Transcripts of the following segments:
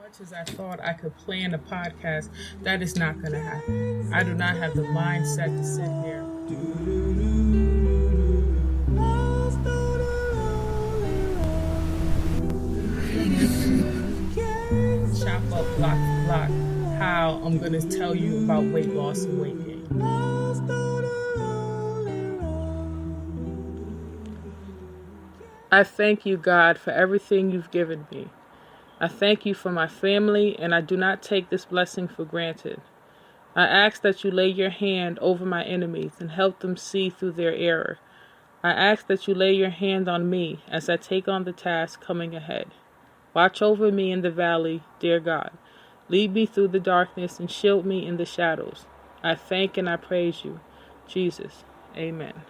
Much as I thought I could plan a podcast, that is not going to happen. I do not have the mindset to sit here, chop up block for block, how I'm going to tell you about weight loss and weight gain. I thank you, God, for everything you've given me. I thank you for my family, and I do not take this blessing for granted. I ask that you lay your hand over my enemies and help them see through their error. I ask that you lay your hand on me as I take on the task coming ahead. Watch over me in the valley, dear God. Lead me through the darkness and shield me in the shadows. I thank and I praise you, Jesus. Amen.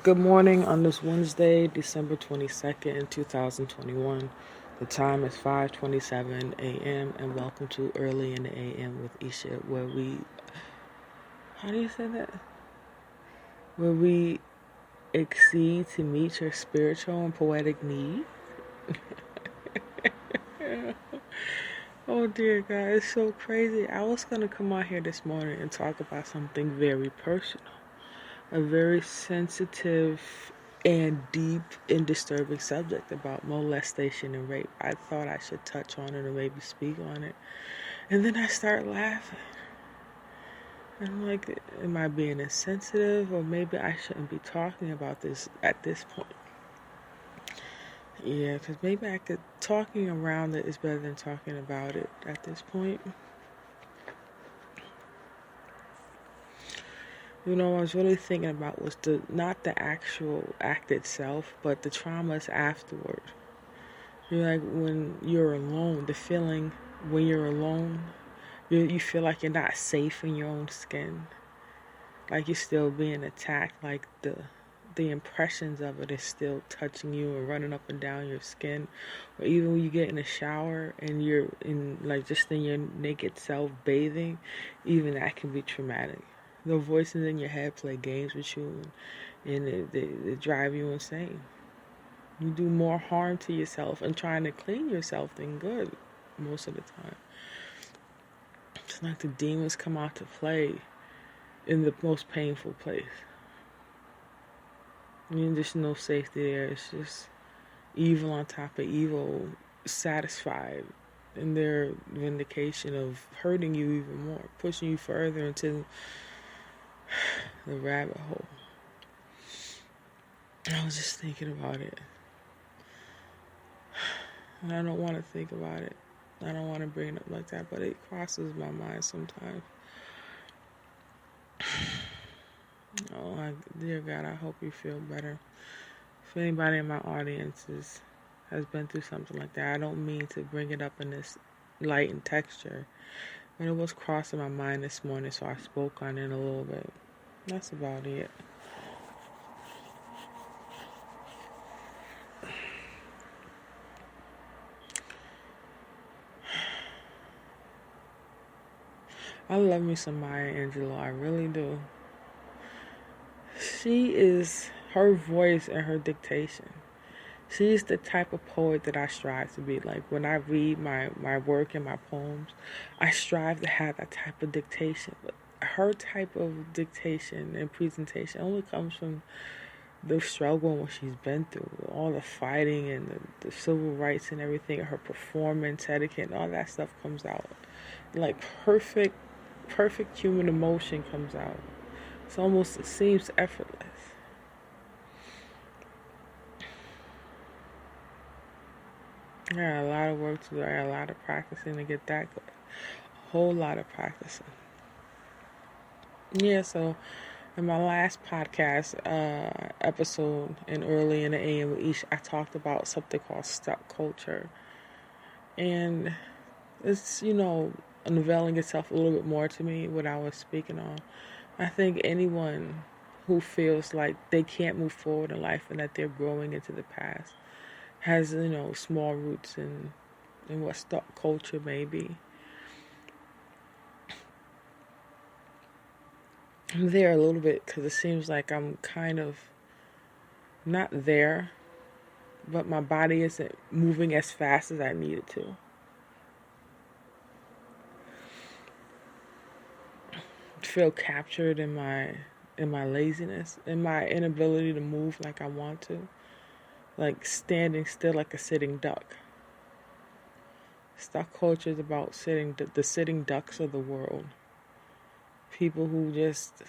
Good morning on this Wednesday, December 22nd, 2021. The time is 5:27 a.m. and welcome to Early in the a.m. with Isha, where we, how do you say that? Where we exceed to meet your spiritual and poetic need. Oh dear God, it's so crazy. I was going to come out here this morning and talk about something very personal. A very sensitive and deep and disturbing subject about molestation and rape. I thought I should touch on it or maybe speak on it. And then I start laughing. I'm like, am I being insensitive, or maybe I shouldn't be talking about this at this point? Yeah, because maybe talking around it is better than talking about it at this point. You know, what I was really thinking about was not the actual act itself, but the traumas afterward. You're like, when you're alone, the feeling when you're alone, you feel like you're not safe in your own skin. Like you're still being attacked, like the impressions of it is still touching you and running up and down your skin. Or even when you get in the shower and you're in, like, just in your naked self bathing, even that can be traumatic. The voices in your head play games with you, and they drive you insane. You do more harm to yourself and trying to clean yourself than good most of the time. It's like the demons come out to play in the most painful place. I mean, there's no safety there. It's just evil on top of evil, satisfied in their vindication of hurting you even more, pushing you further into the rabbit hole. I was just thinking about it. And I don't want to think about it. I don't want to bring it up like that, but it crosses my mind sometimes. Oh, dear God, I hope you feel better. If anybody in my audience has been through something like that, I don't mean to bring it up in this light and texture, but it was crossing my mind this morning, so I spoke on it a little bit. That's about it. I love me some Maya Angelou, I really do. Her voice and her dictation. She's the type of poet that I strive to be. Like, when I read my work and my poems, I strive to have that type of dictation. But her type of dictation and presentation only comes from the struggle and what she's been through, all the fighting and the civil rights and everything, her performance, etiquette, and all that stuff comes out. Like, perfect human emotion comes out. It seems effortless. I got a lot of work to do. I got a lot of practicing to get that good. A whole lot of practicing. Yeah, so in my last podcast episode in Early in the AM with Ish, I talked about something called stuck culture. And it's, unveiling itself a little bit more to me, what I was speaking on. I think anyone who feels like they can't move forward in life and that they're growing into the past has, small roots in what stuck culture may be. I'm there a little bit because it seems like I'm kind of not there, but my body isn't moving as fast as I need it to. I feel captured in my laziness, in my inability to move like I want to, like standing still like a sitting duck. Stock culture is about the sitting ducks of the world. People who just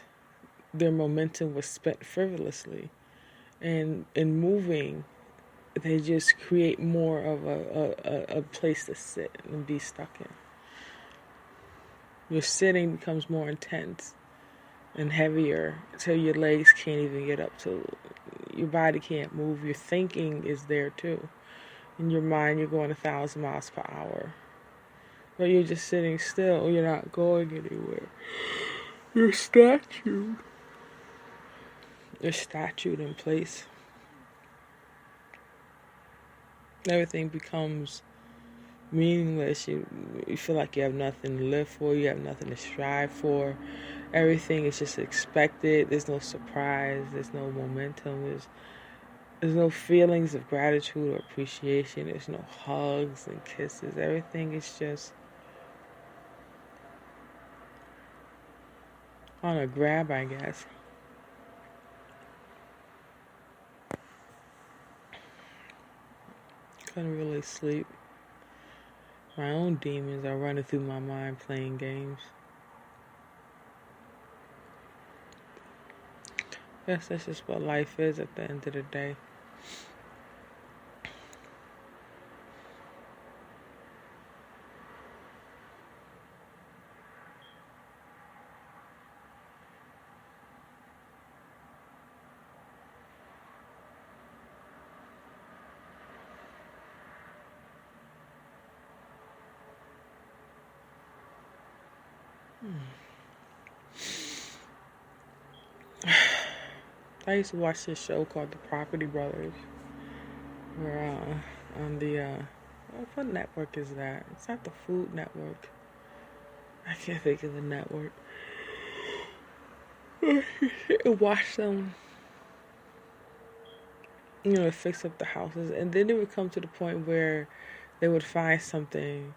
their momentum was spent frivolously, and in moving, they just create more of a place to sit and be stuck in. Your sitting becomes more intense and heavier until your legs can't even get up to, your body can't move. Your thinking is there too. In your mind, you're going 1,000 miles per hour. But you're just sitting still. You're not going anywhere. You're statued. You're statued in place. Everything becomes meaningless. You feel like you have nothing to live for. You have nothing to strive for. Everything is just expected. There's no surprise. There's no momentum. There's no feelings of gratitude or appreciation. There's no hugs and kisses. Everything is just on a grab, I guess. Couldn't really sleep. My own demons are running through my mind playing games. Guess that's just what life is at the end of the day. I used to watch this show called The Property Brothers. Where on the what network is that? It's not the Food Network. I can't think of the network. Watch them, fix up the houses, and then it would come to the point where they would find something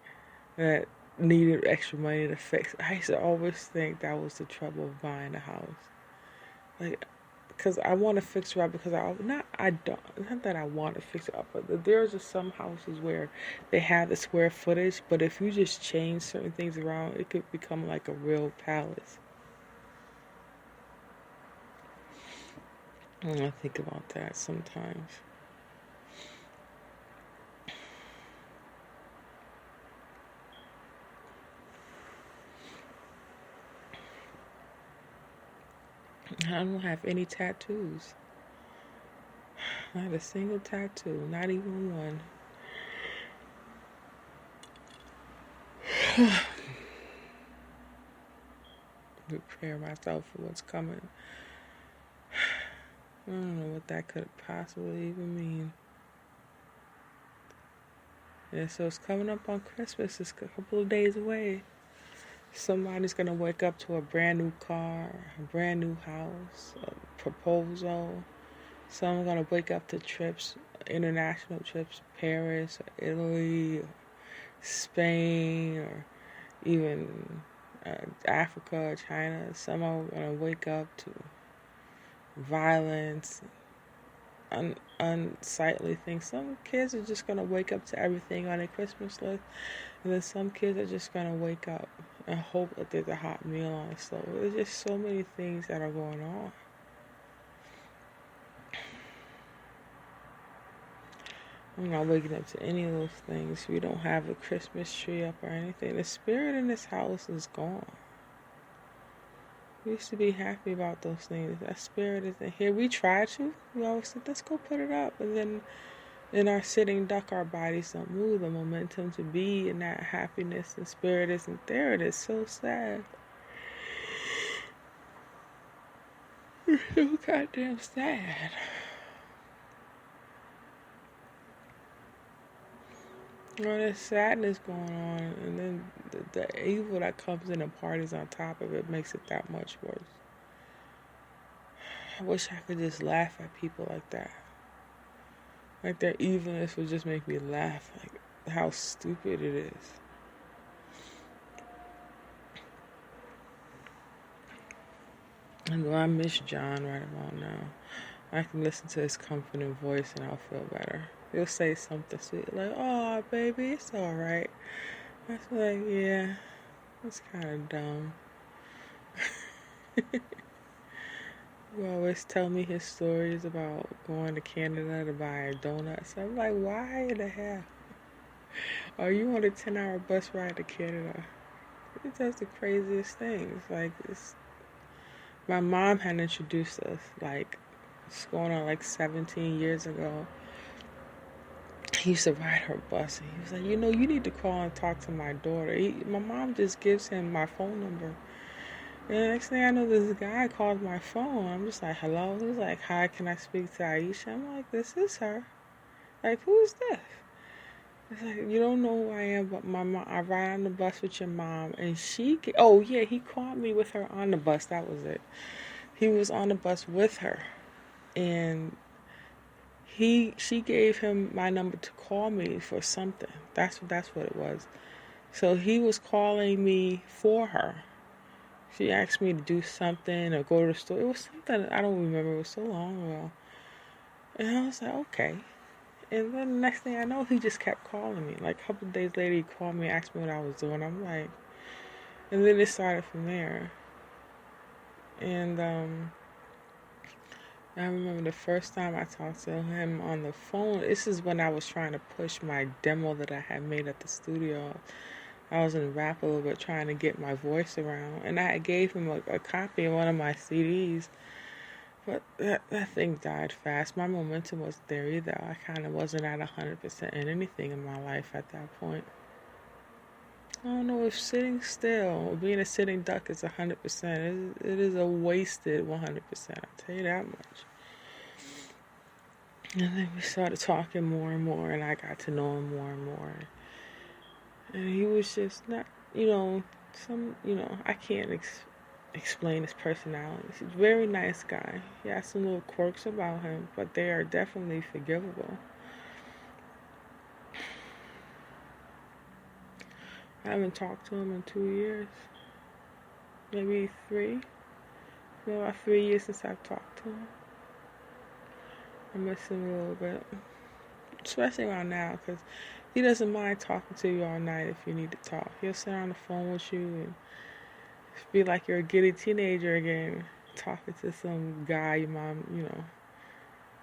that needed extra money to fix. I used to always think that was the trouble of buying a house, like, because I want to fix it up. Because I don't. It's not that I want to fix it up, but there's just some houses where they have the square footage, but if you just change certain things around, it could become like a real palace. And I think about that sometimes. I don't have any tattoos. Not a single tattoo. Not even one. Prepare myself for what's coming. I don't know what that could possibly even mean. Yeah, so it's coming up on Christmas. It's a couple of days away. Somebody's going to wake up to a brand new car, a brand new house, a proposal. Some are going to wake up to trips, international trips, Paris, or Italy, or Spain, or even Africa or China. Some are going to wake up to violence, unsightly things. Some kids are just going to wake up to everything on their Christmas list. And then some kids are just going to wake up and hope that there's a hot meal on the stove. There's just so many things that are going on. I'm not waking up to any of those things. We don't have a Christmas tree up or anything. The spirit in this house is gone. We used to be happy about those things. That spirit isn't here. We try to. We always said, let's go put it up. And then in our sitting duck, our bodies don't move. The momentum to be in that happiness and spirit isn't there. It is so sad. It's so goddamn sad. There's sadness going on, and then the evil that comes in and parties on top of it makes it that much worse. I wish I could just laugh at people like that. Like their evilness would just make me laugh. Like how stupid it is. And though I miss John right about now, I can listen to his comforting voice and I'll feel better. He'll say something sweet like, "Oh, baby, it's all right." I was like, "Yeah, that's kind of dumb." He always tell me his stories about going to Canada to buy donuts. I'm like, why the hell are you on a 10-hour bus ride to Canada? It does the craziest things. Like, my mom had introduced us, like, it's going on like 17 years ago. He used to ride her bus, and he was like, you need to call and talk to my daughter. My mom just gives him my phone number. And the next thing I know, this guy calls my phone. I'm just like, hello? He's like, hi, can I speak to Aisha? I'm like, this is her. Like, who's this? It's like, you don't know who I am, but my mom, I ride on the bus with your mom. And oh yeah, he called me with her on the bus. That was it. He was on the bus with her. And she gave him my number to call me for something. That's what it was. So he was calling me for her. She asked me to do something or go to the store. It was something I don't remember. It was so long ago. And I was like, okay. And then the next thing I know, he just kept calling me. Like a couple of days later, he called me, asked me what I was doing. I'm like, and then it started from there. And I remember the first time I talked to him on the phone. This is when I was trying to push my demo that I had made at the studio. I was in rap a little bit trying to get my voice around. And I gave him a copy of one of my CDs. But that thing died fast. My momentum wasn't there either. I kind of wasn't at 100% in anything in my life at that point. I don't know if sitting still or being a sitting duck is 100%. It is a wasted 100%. I'll tell you that much. And then we started talking more and more, and I got to know him more and more. And he was just not, I can't explain his personality. He's a very nice guy. He has some little quirks about him, but they are definitely forgivable. I haven't talked to him in 2 years. Maybe 3. It's been about 3 years since I've talked to him. I miss him a little bit. Especially around now, because he doesn't mind talking to you all night if you need to talk. He'll sit on the phone with you and be like you're a giddy teenager again, talking to some guy your mom,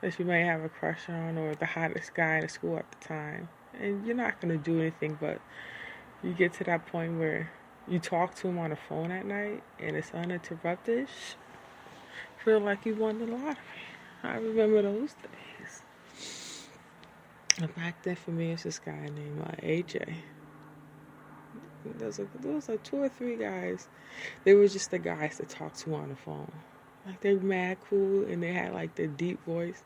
that you may have a crush on, or the hottest guy in the school at the time. And you're not going to do anything, but you get to that point where you talk to him on the phone at night and it's uninterrupted. Feel like you won the lottery. I remember those days. And back then for me, it's this guy named AJ. There was like 2 or 3 guys. They were just the guys to talk to on the phone. Like, they were mad cool, and they had like the deep voice.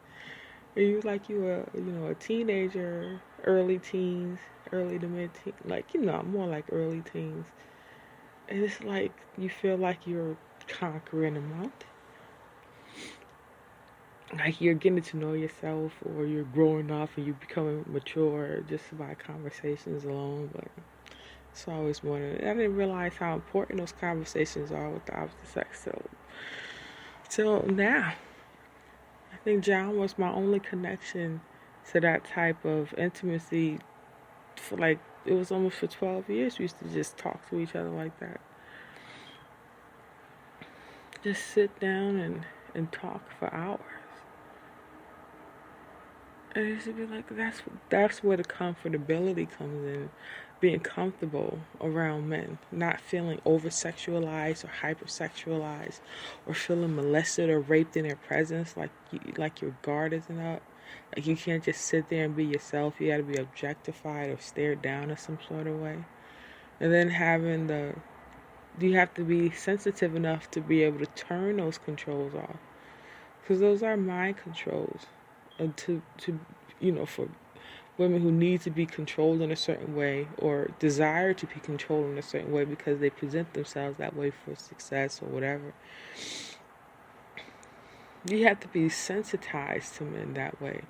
And you were a teenager, early teens, early to mid teens, more like early teens. And it's like you feel like you're conquering a mountain. Like you're getting to know yourself, or you're growing up and you're becoming mature just by conversations alone. But so I always wanted. I didn't realize how important those conversations are with the opposite sex till now. I think John was my only connection to that type of intimacy it was almost for 12 years. We used to just talk to each other like that. Just sit down and talk for hours. And it used to be like, that's where the comfortability comes in. Being comfortable around men, not feeling over-sexualized or hyper-sexualized, or feeling molested or raped in their presence, like your guard isn't up. Like you can't just sit there and be yourself. You gotta be objectified or stared down in some sort of way. And then you have to be sensitive enough to be able to turn those controls off. Because those are mind controls. For women who need to be controlled in a certain way, or desire to be controlled in a certain way because they present themselves that way for success or whatever. You have to be sensitized to men that way.